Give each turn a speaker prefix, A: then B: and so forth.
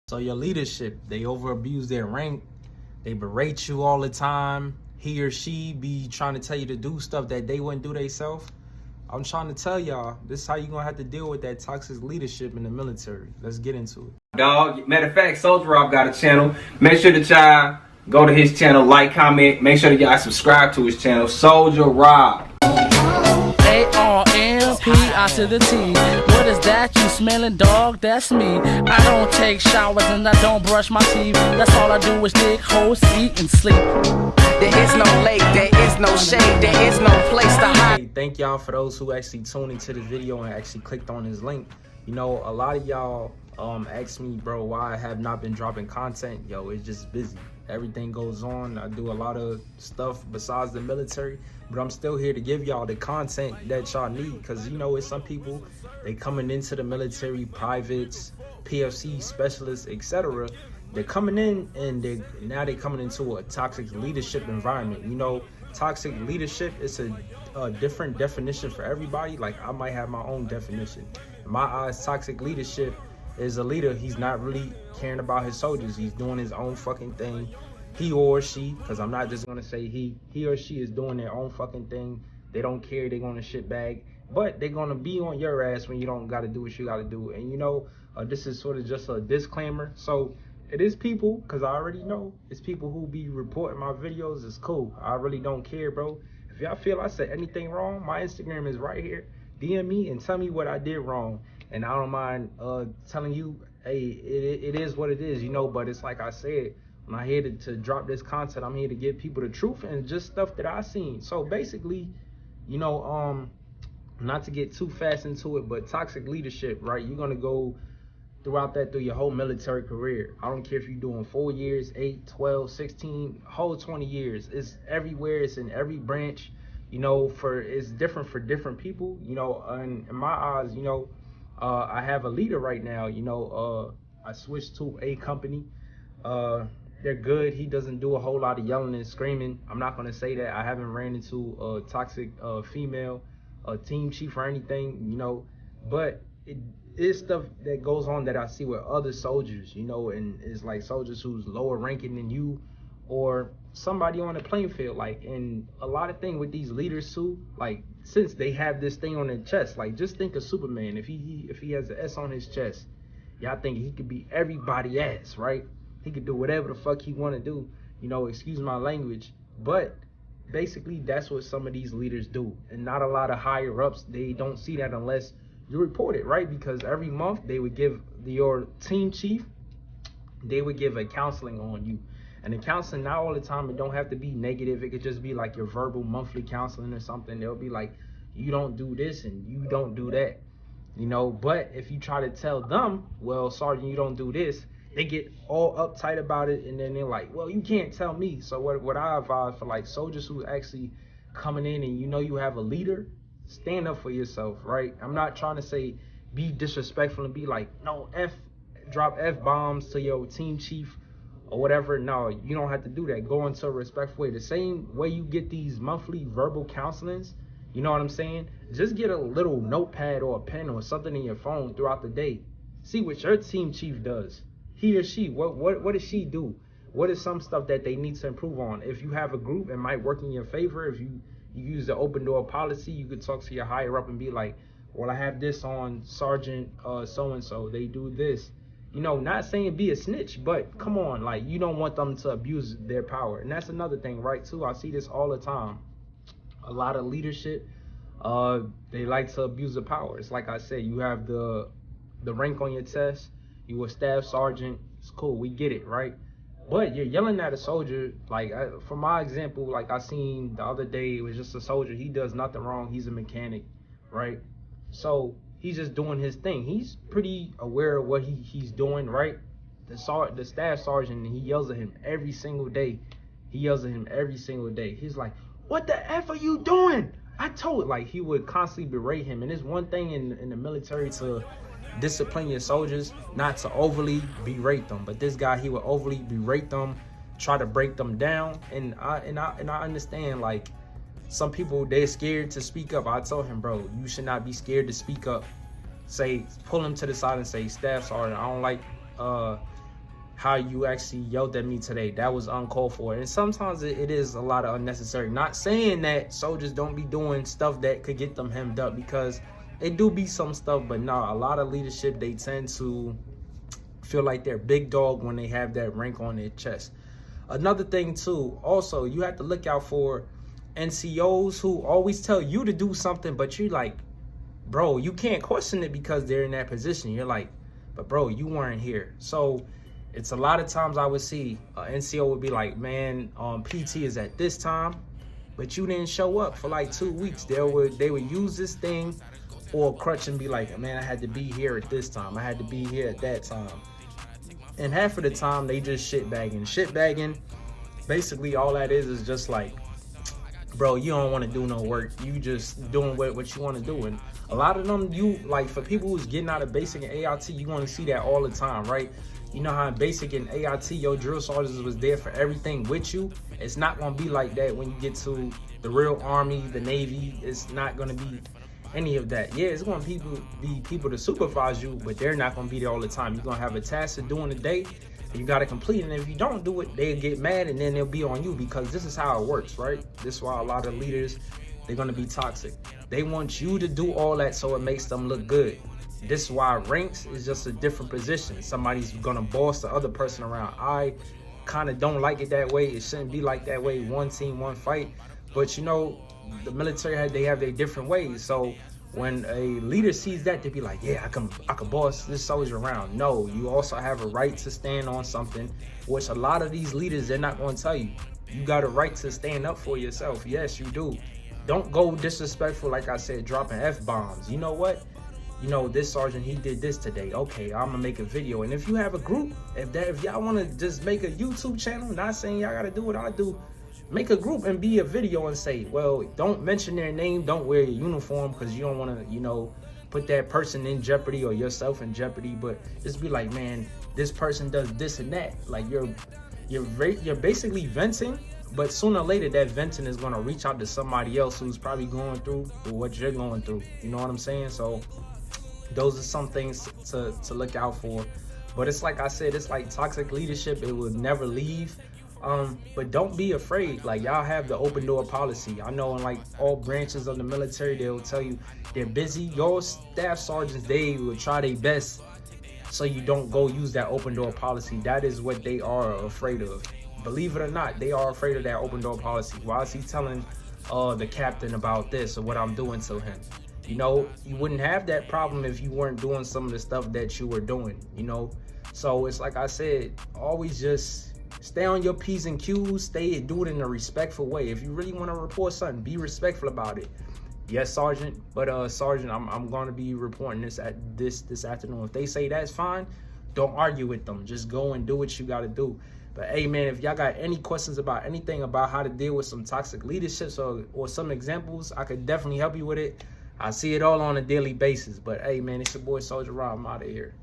A: So your leadership, they over abuse their rank, they berate you all the time. He or she be trying to tell you to do stuff that they wouldn't do themselves. I'm trying to tell y'all, this is how you're gonna have to deal with that toxic leadership in the military. Let's get into it.
B: Dog. Matter of fact, Soldier Rob got a channel. Make sure that y'all go to his channel, like, comment. Make sure that y'all subscribe to his channel, Soldier Rob.
C: A-R-M-P-I to the T. What is that you smelling, dog? That's me. I don't take showers and I don't brush my teeth. That's all I do is dig holes, eat, and sleep.
D: There is no lake, there is no shade, there is no place to hide.
A: Hey, thank y'all for those who actually tuned into the video and actually clicked on his link. You know, a lot of y'all asked me, bro, why I have not been dropping content. Yo, it's just busy. Everything goes on. I do a lot of stuff besides the military, but I'm still here to give y'all the content that y'all need, because you know, it's some people, they coming into the military, privates, PFC specialists, etc. They're coming in and now they're coming into a toxic leadership environment. You know, toxic leadership is a different definition for everybody. Like, I might have my own definition. In my eyes, toxic leadership is a leader. He's not really caring about his soldiers. He's doing his own fucking thing. He or she, because I'm not just gonna say he or she is doing their own fucking thing. They don't care. They're gonna shit bag, but they're gonna be on your ass when you don't gotta do what you gotta do. And you know, this is sort of just a disclaimer. So it is people, because I already know it's people who be reporting my videos. It's cool. I really don't care, bro. If y'all feel I said anything wrong, my Instagram is right here. DM me and tell me what I did wrong, and I don't mind telling you, hey, it is what it is, you know. But it's like I said, I'm not here to drop this content. I'm here to give people the truth and just stuff that I seen. So basically, you know, not to get too fast into it, but toxic leadership, right? You're gonna go through your whole military career. I don't care if you're doing 4 years, 8, 12, 16, whole 20 years. It's everywhere. It's in every branch. You know, it's different for different people. You know, and in my eyes, you know, I have a leader right now. You know, I switched to a company. They're good. He doesn't do a whole lot of yelling and screaming. I'm not gonna say that I haven't ran into a toxic female team chief or anything, you know, but it is stuff that goes on that I see with other soldiers, you know, and it's like soldiers who's lower ranking than you, or somebody on the playing field. Like, and a lot of thing with these leaders too, like, since they have this thing on their chest, like, just think of Superman. If he has an S on his chest, y'all think he could be everybody ass, right? He could do whatever the fuck he want to do, you know, excuse my language. But basically, that's what some of these leaders do. And not a lot of higher ups, they don't see that unless you report it, right? Because every month they would give your team chief, they would give a counseling on you. And the counseling, not all the time, it don't have to be negative. It could just be like your verbal monthly counseling or something. They'll be like, you don't do this and you don't do that, you know. But if you try to tell them, well, Sergeant, you don't do this, they get all uptight about it, and then they're like, well, you can't tell me. So what I advise for like soldiers who actually coming in and you know you have a leader, stand up for yourself, right? I'm not trying to say be disrespectful and be like, no, drop F-bombs to your team chief or whatever. No, you don't have to do that. Go into a respectful way. The same way you get these monthly verbal counselings, you know what I'm saying? Just get a little notepad or a pen or something in your phone throughout the day. See what your team chief does. He or she, what does she do? What is some stuff that they need to improve on? If you have a group, it might work in your favor. If you use the open door policy, you could talk to your higher up and be like, well, I have this on Sergeant so-and-so. They do this. You know, not saying be a snitch, but come on, like, you don't want them to abuse their power. And that's another thing, right, too? I see this all the time. A lot of leadership, they like to abuse the power. It's like I said, you have the rank on your chest. You a staff sergeant. It's cool. We get it, right? But you're yelling at a soldier. Like, for my example, like I seen the other day, it was just a soldier. He does nothing wrong. He's a mechanic, right? So he's just doing his thing. He's pretty aware of what he's doing, right? The staff sergeant, he yells at him every single day. He's like, what the F are you doing? Like, he would constantly berate him. And it's one thing in the military to discipline your soldiers, not to overly berate them. But this guy, he would overly berate them, try to break them down. And I understand, like, some people, they're scared to speak up. I told him, bro, you should not be scared to speak up. Pull him to the side and say, Staff Sergeant, I don't like how you actually yelled at me today. That was uncalled for. And sometimes it is a lot of unnecessary. Not saying that soldiers don't be doing stuff that could get them hemmed up, because it do be some stuff, but nah, a lot of leadership, they tend to feel like they're big dog when they have that rank on their chest. Another thing too, also, you have to look out for NCOs who always tell you to do something, but you're like, bro, you can't question it because they're in that position. You're like, but bro, you weren't here. So it's a lot of times I would see NCO would be like, man, PT is at this time, but you didn't show up for like 2 weeks. They would use this thing or a crutch and be like, man, I had to be here at this time. I had to be here at that time. And half of the time they just shitbagging. Shitbagging, basically all that is just like, bro, you don't want to do no work. You just doing what you want to do. And a lot of them, you like, for people who's getting out of basic and AIT, you want to see that all the time, right? You know how in basic and AIT, your drill sergeants was there for everything with you. It's not going to be like that when you get to the real Army, the Navy. It's not going to be any of that. Yeah, it's going to be people to supervise you, but they're not going to be there all the time. You're going to have a task to do in the day, and you got to complete it. And if you don't do it, they'll get mad, and then they'll be on you, because this is how it works, right? This is why a lot of leaders, they're going to be toxic. They want you to do all that so it makes them look good. This is why ranks is just a different position. Somebody's going to boss the other person around. I kind of don't like it that way. It shouldn't be like that way. One team, one fight. But you know, the military, they have their different ways. So when a leader sees that, they be like, yeah, I can boss this soldier around. No, you also have a right to stand on something, which a lot of these leaders, they're not going to tell you. You got a right to stand up for yourself. Yes, you do. Don't go disrespectful, like I said, dropping F-bombs. You know what? You know, this sergeant, he did this today. Okay, I'm gonna make a video. And if you have a group, if y'all want to just make a YouTube channel, not saying y'all gotta do what I do, make a group and be a video and say, well, don't mention their name, don't wear your uniform, because you don't want to, you know, put that person in jeopardy or yourself in jeopardy. But just be like, man, this person does this and that. Like, you're basically venting, but sooner or later that venting is going to reach out to somebody else who's probably going through what you're going through. You know what I'm saying? So those are some things to look out for. But it's like I said, it's like toxic leadership. It will never leave. But don't be afraid. Like, y'all have the open door policy. I know in like all branches of the military, they'll tell you they're busy. Your staff sergeants, they will try their best so you don't go use that open door policy. That is what they are afraid of. Believe it or not, they are afraid of that open door policy. Why is he telling the captain about this or what I'm doing to him? You know, you wouldn't have that problem if you weren't doing some of the stuff that you were doing, you know? So it's like I said, always just stay on your P's and Q's, do it in a respectful way. If you really want to report something, be respectful about it. Yes, Sergeant, but Sergeant, I'm going to be reporting this this afternoon. If they say that's fine, don't argue with them. Just go and do what you got to do. But hey, man, if y'all got any questions about anything about how to deal with some toxic leaderships or some examples, I could definitely help you with it. I see it all on a daily basis. But hey, man, it's your boy Soldier Rob. I'm out of here.